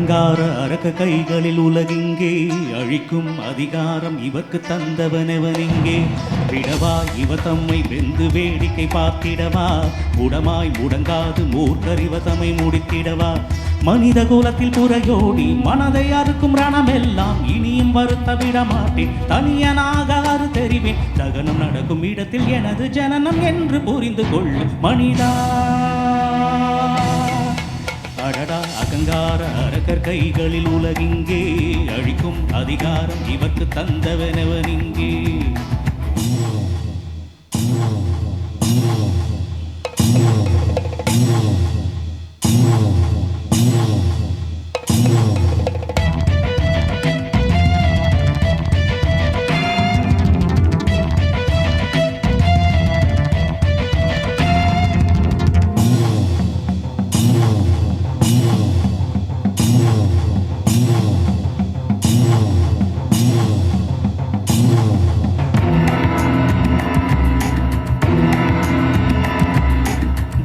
அகங்கார அரக்க கைகளில் உலகிங்கே அழிக்கும் அதிகாரம் இவர்க்கு தந்தவனவனிங்கே விடவா இவ தம்மை வெந்து வேடிக்கை பார்த்திடவா முடமாய் முடங்காது மூர்க்கறிவ தம்மை முடித்திடவா மனித குலத்தில் புறையோடி மனதை அறுக்கும் ரணமெல்லாம் இனியும் வருத்த விட மாட்டேன் தனியனாகாறு தெரிவேன் தகனம் நடக்கும் இடத்தில் எனது ஜனனம் என்று புரிந்து கொள்ளும் மனிதா அடடா அகங்கார அரக்கர் கைகளில் உலகிங்கே அழிக்கும் அதிகாரம் இவர்க்கு தந்தவனவனிங்கே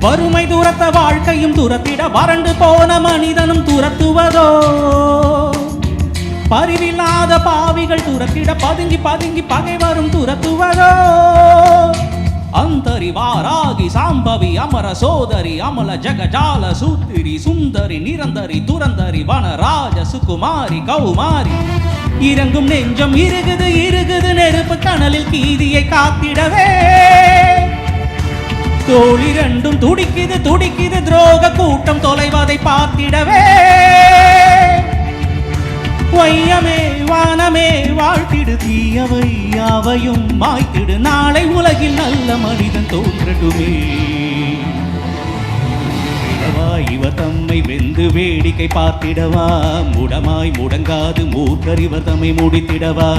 வறுமை துரத்த வாழ்க்கையும் துரத்திட வறண்டு போன மனிதனும் துரத்துவதோ பரிவில்லாத பாவிகள் துரத்திட பதுங்கி பதுங்கி பகைவரும் துரத்துவதோ அந்தரி வாராகி சாம்பவி அமர சோதரி அமல ஜகஜால சூத்திரி சுந்தரி நிரந்தரி துரந்தரி வனராஜ சுகுமாரி கௌமாரி இறங்கும் நெஞ்சம் இருகுது இருகுது நெருப்பு கனலில் கீதியை காத்திடவே தோழி ரெண்டும் துடிக்குது துடிக்குது துரோக கூட்டம் தொலைவதை பார்த்திடவே வையமே வானமே வாழ்த்திடு தீயவை யாவையும் மாய்த்திடு நாளை உலகில் நல்ல மனிதன் தோன்றட்டுமே இவ தம்மை வெந்து வேடிக்கை பார்த்திடவா முடமாய் முடங்காது மூர்க்கறிவர் தம்மை முடித்திடவா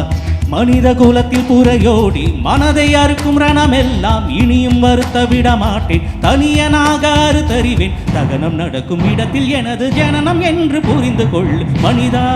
மனித குலத்தில் புறையோடி மனதை அறுக்கும் ரணமெல்லாம் இனியும் வருத்த விட மாட்டேன் தனியனாகாறு தறிவேன் தகனம் நடக்கும் இடத்தில் எனது ஜனனம் என்று புரிந்து கொள் மனிதா